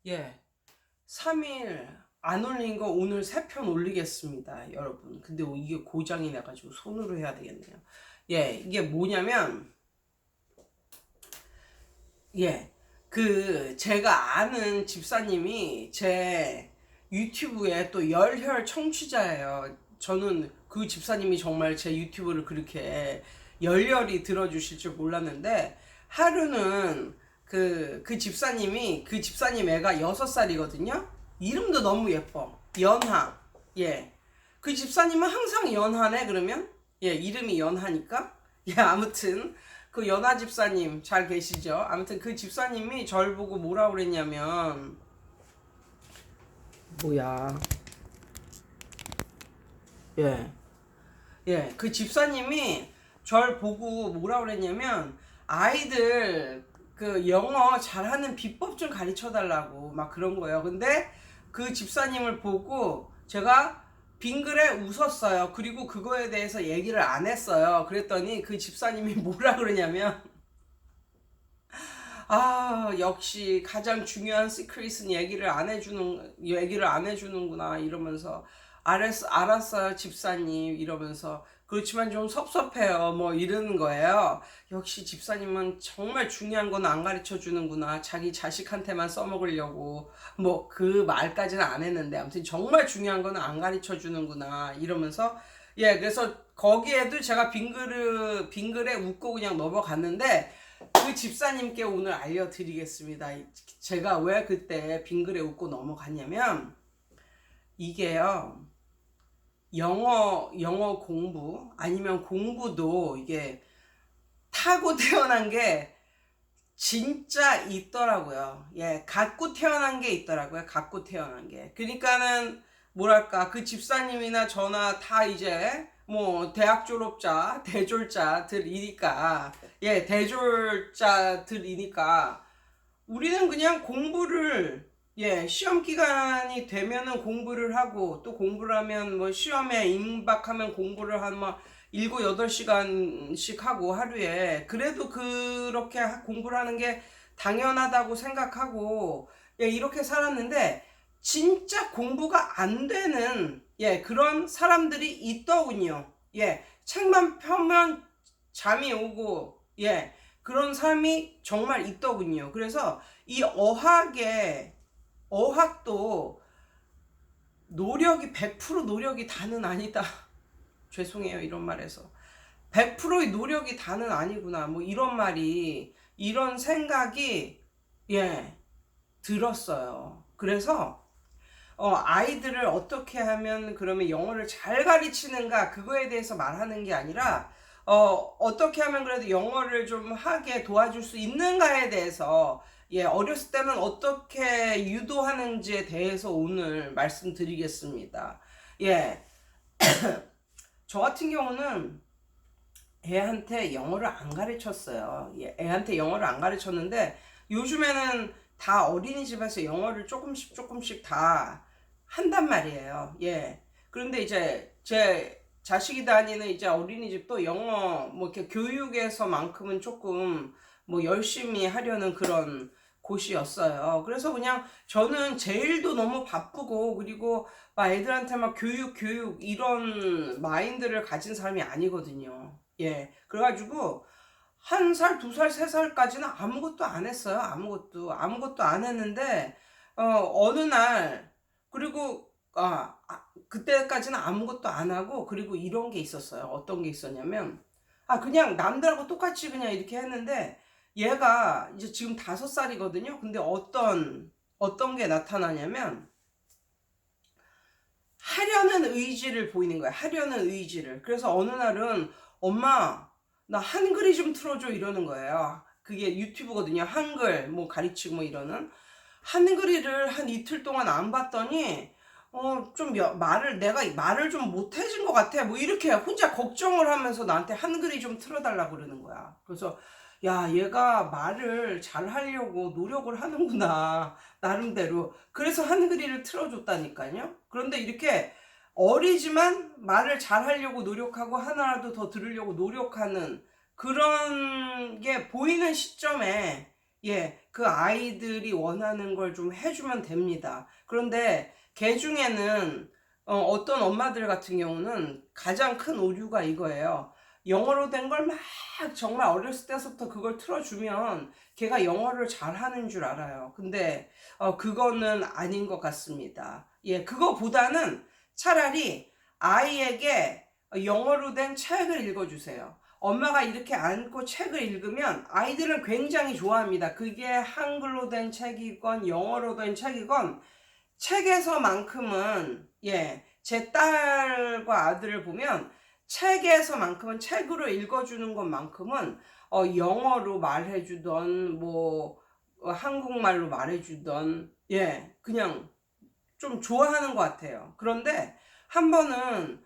예, 3일 안 올린 거 오늘 3편 올리겠습니다, 여러분. 근데 이게 고장이 나가지고 손으로 해야 되겠네요. 예, 이게 뭐냐면, 예, 제가 아는 집사님이 제 유튜브에 또 열혈 청취자예요. 저는 그 집사님이 정말 제 유튜브를 그렇게 열렬히 들어주실 줄 몰랐는데, 하루는 그 집사님이, 그 집사님 애가 6살이거든요? 이름도 너무 예뻐. 연하. 예. 그 집사님은 항상 연하네, 그러면? 예, 이름이 연하니까? 예, 아무튼. 그 연하 집사님 잘 계시죠? 아무튼 그 집사님이 절 보고 뭐라 그랬냐면, 뭐야. 예. 예, 그 집사님이 절 보고 뭐라 그랬냐면, 아이들 그 영어 잘하는 비법 좀 가르쳐 달라고 막 그런 거예요. 근데 그 집사님을 보고 제가 빙글에 웃었어요. 그리고 그거에 대해서 얘기를 안 했어요. 그랬더니 그 집사님이 뭐라 그러냐면, 아, 역시 가장 중요한 시크릿은 얘기를 안 해주는구나, 이러면서, 알았어요, 집사님, 이러면서, 그렇지만 좀 섭섭해요, 뭐, 이러는 거예요. 역시 집사님은 정말 중요한 건 안 가르쳐 주는구나. 자기 자식한테만 써먹으려고. 뭐, 그 말까지는 안 했는데, 아무튼 정말 중요한 건 안 가르쳐 주는구나, 이러면서, 예, 그래서 거기에도 제가 빙글에 웃고 그냥 넘어갔는데, 그 집사님께 오늘 알려드리겠습니다. 제가 왜 그때 빙글에 웃고 넘어갔냐면, 이게요, 영어 공부, 아니면 공부도 이게 타고 태어난 게 진짜 있더라고요. 예, 갖고 태어난 게 있더라고요. 갖고 태어난 게. 그러니까는 뭐랄까, 그 집사님이나 저나 다 이제 뭐 대학 졸업자, 대졸자들이니까, 예, 대졸자들이니까 우리는 그냥 공부를, 예, 시험 기간이 되면은 공부를 하고, 또 공부를 하면 뭐 시험에 임박하면 공부를 한 뭐 7, 8시간씩 하고 하루에, 그래도 그렇게 공부를 하는 게 당연하다고 생각하고, 예, 이렇게 살았는데 진짜 공부가 안 되는, 예, 그런 사람들이 있더군요. 예, 책만 펴면 잠이 오고, 예, 그런 사람이 정말 있더군요. 그래서 이 어학도 노력이 100% 노력이 다는 아니다. 죄송해요, 이런 말해서. 100%의 노력이 다는 아니구나. 뭐 이런 생각이, 예, 들었어요. 그래서 아이들을 어떻게 하면 그러면 영어를 잘 가르치는가, 그거에 대해서 말하는 게 아니라, 어떻게 하면 그래도 영어를 좀 하게 도와줄 수 있는가에 대해서, 예, 어렸을 때는 어떻게 유도하는지에 대해서 오늘 말씀드리겠습니다. 예, 저 같은 경우는 애한테 영어를 안 가르쳤어요. 예, 애한테 영어를 안 가르쳤는데, 요즘에는 다 어린이집에서 영어를 조금씩 다 한단 말이에요. 예. 그런데 이제 제 자식이 다니는 이제 어린이집도 영어 뭐 이렇게 교육에서만큼은 조금 뭐 열심히 하려는 그런 곳이었어요. 그래서 그냥 저는 제 일도 너무 바쁘고, 그리고 막 애들한테 막 교육 이런 마인드를 가진 사람이 아니거든요. 예. 그래가지고 1살, 2살, 3살까지는 아무것도 안 했어요. 아무것도 안 했는데, 어느 날, 그리고, 그때까지는 아무것도 안 하고, 그리고 이런 게 있었어요. 어떤 게 있었냐면, 그냥 남들하고 똑같이 그냥 이렇게 했는데, 얘가 이제 지금 5살이거든요. 근데 어떤 게 나타나냐면, 하려는 의지를 보이는 거야. 하려는 의지를. 그래서 어느 날은, 엄마, 나 한글이 좀 틀어줘, 이러는 거예요. 그게 유튜브거든요. 한글 뭐 가르치고 뭐 이러는. 한글이를 한 이틀 동안 안 봤더니, 좀 내가 말을 좀 못해진 것 같아. 뭐 이렇게 혼자 걱정을 하면서 나한테 한글이 좀 틀어달라고 그러는 거야. 그래서, 야, 얘가 말을 잘 하려고 노력을 하는구나, 나름대로. 그래서 한글이를 틀어줬다니까요. 그런데 이렇게 어리지만 말을 잘 하려고 노력하고 하나라도 더 들으려고 노력하는 그런 게 보이는 시점에, 예, 그 아이들이 원하는 걸 좀 해주면 됩니다. 그런데 개 중에는 어떤 엄마들 같은 경우는 가장 큰 오류가 이거예요. 영어로 된 걸 막 정말 어렸을 때부터 그걸 틀어주면 걔가 영어를 잘하는 줄 알아요. 근데 그거는 아닌 것 같습니다. 예, 그거보다는 차라리 아이에게 영어로 된 책을 읽어주세요. 엄마가 이렇게 앉고 책을 읽으면 아이들은 굉장히 좋아합니다. 그게 한글로 된 책이건 영어로 된 책이건 책에서만큼은 제 딸과 아들을 보면 책에서만큼은 책으로 읽어주는 것만큼은 영어로 말해주던 뭐 한국말로 말해주던 그냥 좀 좋아하는 것 같아요. 그런데 한 번은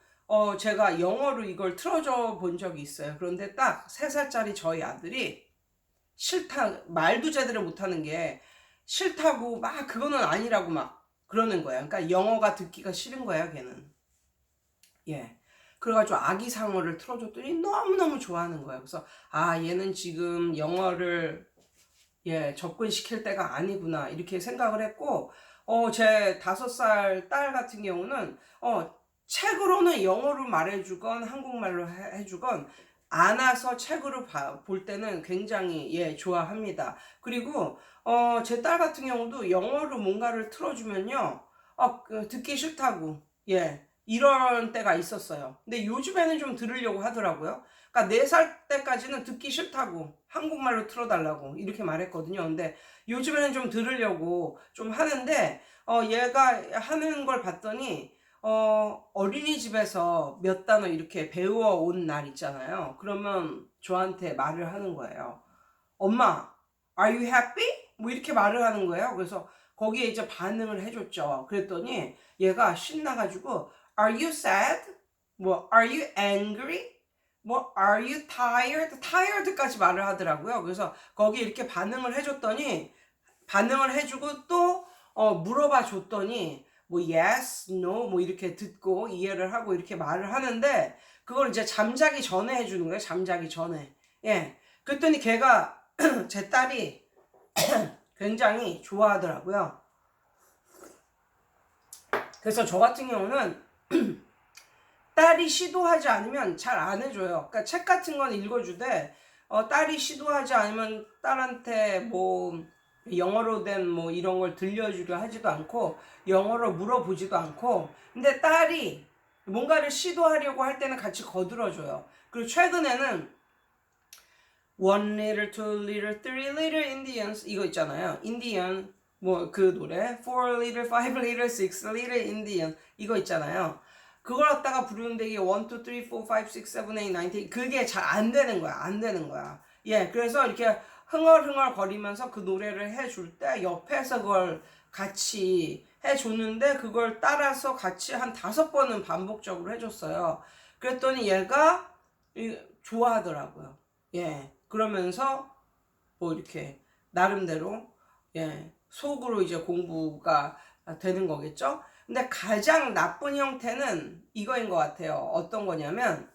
제가 영어로 이걸 틀어줘 본 적이 있어요. 그런데 딱 3살짜리 저희 아들이 싫다, 말도 제대로 못하는 게 싫다고 막 그거는 아니라고 막 그러는 거야. 그러니까 영어가 듣기가 싫은 거야, 걔는. 그래가지고 아기상어를 틀어줬더니 너무너무 좋아하는 거야. 그래서 얘는 지금 영어를 접근시킬 때가 아니구나 이렇게 생각을 했고, 제 5살 딸 같은 경우는 책으로는 영어로 말해주건 한국말로 해주건 안아서 책으로 볼 때는 굉장히 좋아합니다. 그리고 제 딸 같은 경우도 영어로 뭔가를 틀어주면요 듣기 싫다고 이런 때가 있었어요. 근데 요즘에는 좀 들으려고 하더라고요. 그러니까 4살 때까지는 듣기 싫다고 한국말로 틀어달라고 이렇게 말했거든요. 근데 요즘에는 좀 들으려고 좀 하는데 얘가 하는 걸 봤더니 어린이집에서 몇 단어 이렇게 배워온 날 있잖아요. 그러면 저한테 말을 하는 거예요. 엄마, are you happy? 뭐 이렇게 말을 하는 거예요. 그래서 거기에 이제 반응을 해줬죠. 그랬더니 얘가 신나가지고 are you sad? 뭐 are you angry? 뭐 are you tired? tired까지 말을 하더라고요. 그래서 거기에 이렇게 반응을 해줬더니 반응을 해주고 또 물어봐 줬더니 뭐 yes, no 뭐 이렇게 듣고 이해를 하고 이렇게 말을 하는데 그걸 이제 잠자기 전에 해주는 거예요. 잠자기 전에. 그랬더니 걔가 제 딸이 굉장히 좋아하더라고요. 그래서 저 같은 경우는 딸이 시도하지 않으면 잘 안 해줘요. 그러니까 책 같은 건 읽어주되 딸이 시도하지 않으면 딸한테 뭐 영어로 된 뭐 이런 걸 들려주려 하지도 않고 영어로 물어보지도 않고, 근데 딸이 뭔가를 시도하려고 할 때는 같이 거들어줘요. 그리고 최근에는 One liter, two liter, three liter Indians 이거 있잖아요. Indian 뭐 그 노래 4 liter, 5 liter, 6 liter Indian 이거 있잖아요. 그걸 갖다가 부르는데 이게 1, 2, 3, 4, 5, 6, 7, 8, 9, 10 그게 잘 안 되는 거야. 안 되는 거야. 그래서 이렇게 흥얼흥얼 거리면서 그 노래를 해줄 때 옆에서 그걸 같이 해줬는데 그걸 따라서 같이 한 5번은 반복적으로 해줬어요. 그랬더니 얘가 좋아하더라고요. 그러면서 뭐 이렇게 나름대로 속으로 이제 공부가 되는 거겠죠. 근데 가장 나쁜 형태는 이거인 것 같아요. 어떤 거냐면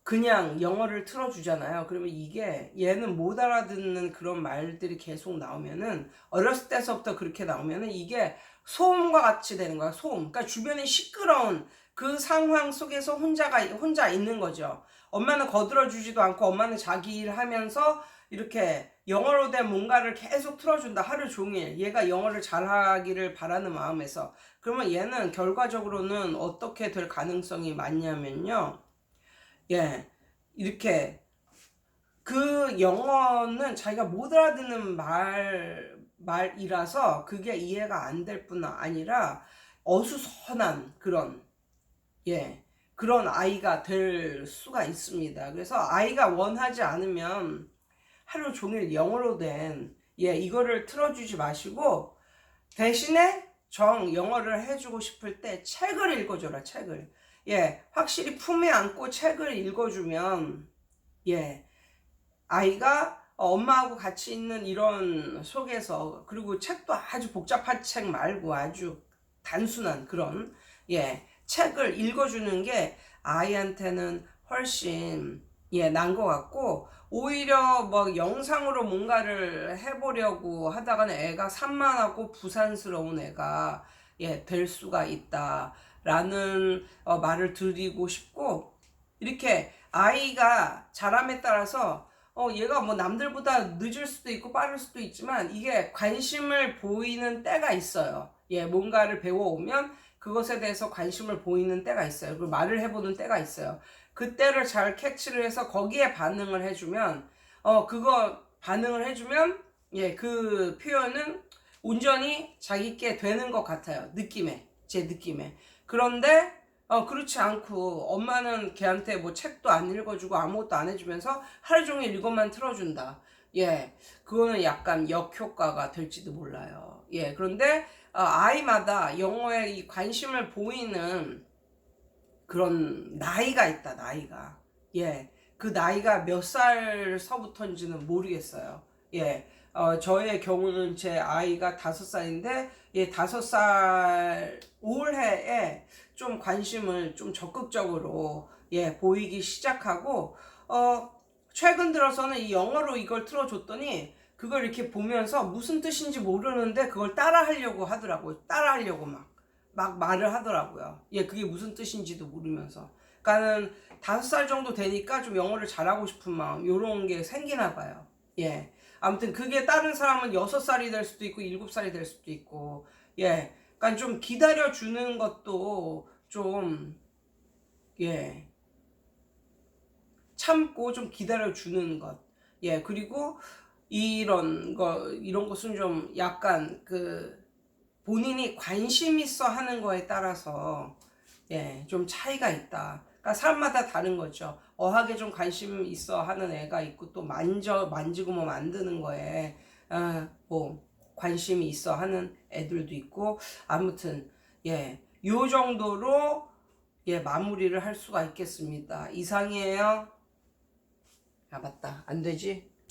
그냥 영어를 틀어주잖아요. 그러면 이게 얘는 못 알아듣는 그런 말들이 계속 나오면은 어렸을 때서부터 그렇게 나오면은 이게 소음과 같이 되는 거야. 소음. 그러니까 주변이 시끄러운 그 상황 속에서 혼자 있는 거죠. 엄마는 거들어주지도 않고 엄마는 자기 일 하면서 이렇게 영어로 된 뭔가를 계속 틀어준다. 하루 종일. 얘가 영어를 잘하기를 바라는 마음에서. 그러면 얘는 결과적으로는 어떻게 될 가능성이 많냐면요. 이렇게 그 영어는 자기가 못 알아듣는 말이라서 그게 이해가 안 될 뿐 아니라 어수선한 그런 아이가 될 수가 있습니다. 그래서 아이가 원하지 않으면 하루 종일 영어로 된 이거를 틀어주지 마시고 대신에 영어를 해주고 싶을 때 책을 읽어줘라. 책을. 확실히 품에 안고 책을 읽어주면 아이가 엄마하고 같이 있는 이런 속에서, 그리고 책도 아주 복잡한 책 말고 아주 단순한 그런 책을 읽어주는 게 아이한테는 훨씬 난 것 같고, 오히려 뭐 영상으로 뭔가를 해보려고 하다가는 애가 산만하고 부산스러운 애가 될 수가 있다라는 말을 드리고 싶고, 이렇게 아이가 자람에 따라서 얘가 뭐 남들보다 늦을 수도 있고 빠를 수도 있지만 이게 관심을 보이는 때가 있어요. 뭔가를 배워오면 그것에 대해서 관심을 보이는 때가 있어요. 그리고 말을 해보는 때가 있어요. 그때를 잘 캐치를 해서 거기에 반응을 해주면 그거 반응을 해주면 그 표현은 온전히 자기께 되는 것 같아요. 제 느낌에. 그런데 그렇지 않고 엄마는 걔한테 뭐 책도 안 읽어주고 아무것도 안 해주면서 하루 종일 이것만 틀어준다. 그거는 약간 역효과가 될지도 몰라요. 그런데 아이마다 영어에 이 관심을 보이는 그런 나이가 있다. 나이가. 그 나이가 몇 살서부터인지는 모르겠어요. 저의 경우는 제 아이가 5살인데 5살 올해에 좀 관심을 좀 적극적으로 보이기 시작하고, 최근 들어서는 이 영어로 이걸 틀어줬더니 그걸 이렇게 보면서 무슨 뜻인지 모르는데 그걸 따라하려고 하더라고요. 따라하려고 막 말을 하더라고요. 그게 무슨 뜻인지도 모르면서. 그러니까는 5살 정도 되니까 좀 영어를 잘하고 싶은 마음, 요런 게 생기나 봐요. 아무튼 그게 다른 사람은 6살이 될 수도 있고 7살이 될 수도 있고, 그러니까 좀 기다려주는 것도 좀, 참고 좀 기다려주는 것. 그리고 이런 것은 좀 약간 본인이 관심 있어 하는 거에 따라서 좀 차이가 있다. 그러니까 사람마다 다른 거죠. 어학에 좀 관심 있어 하는 애가 있고, 또 만지고 뭐 만드는 거에 뭐 관심이 있어 하는 애들도 있고, 아무튼 요 정도로 마무리를 할 수가 있겠습니다. 이상이에요. 아, 맞다. 안 되지?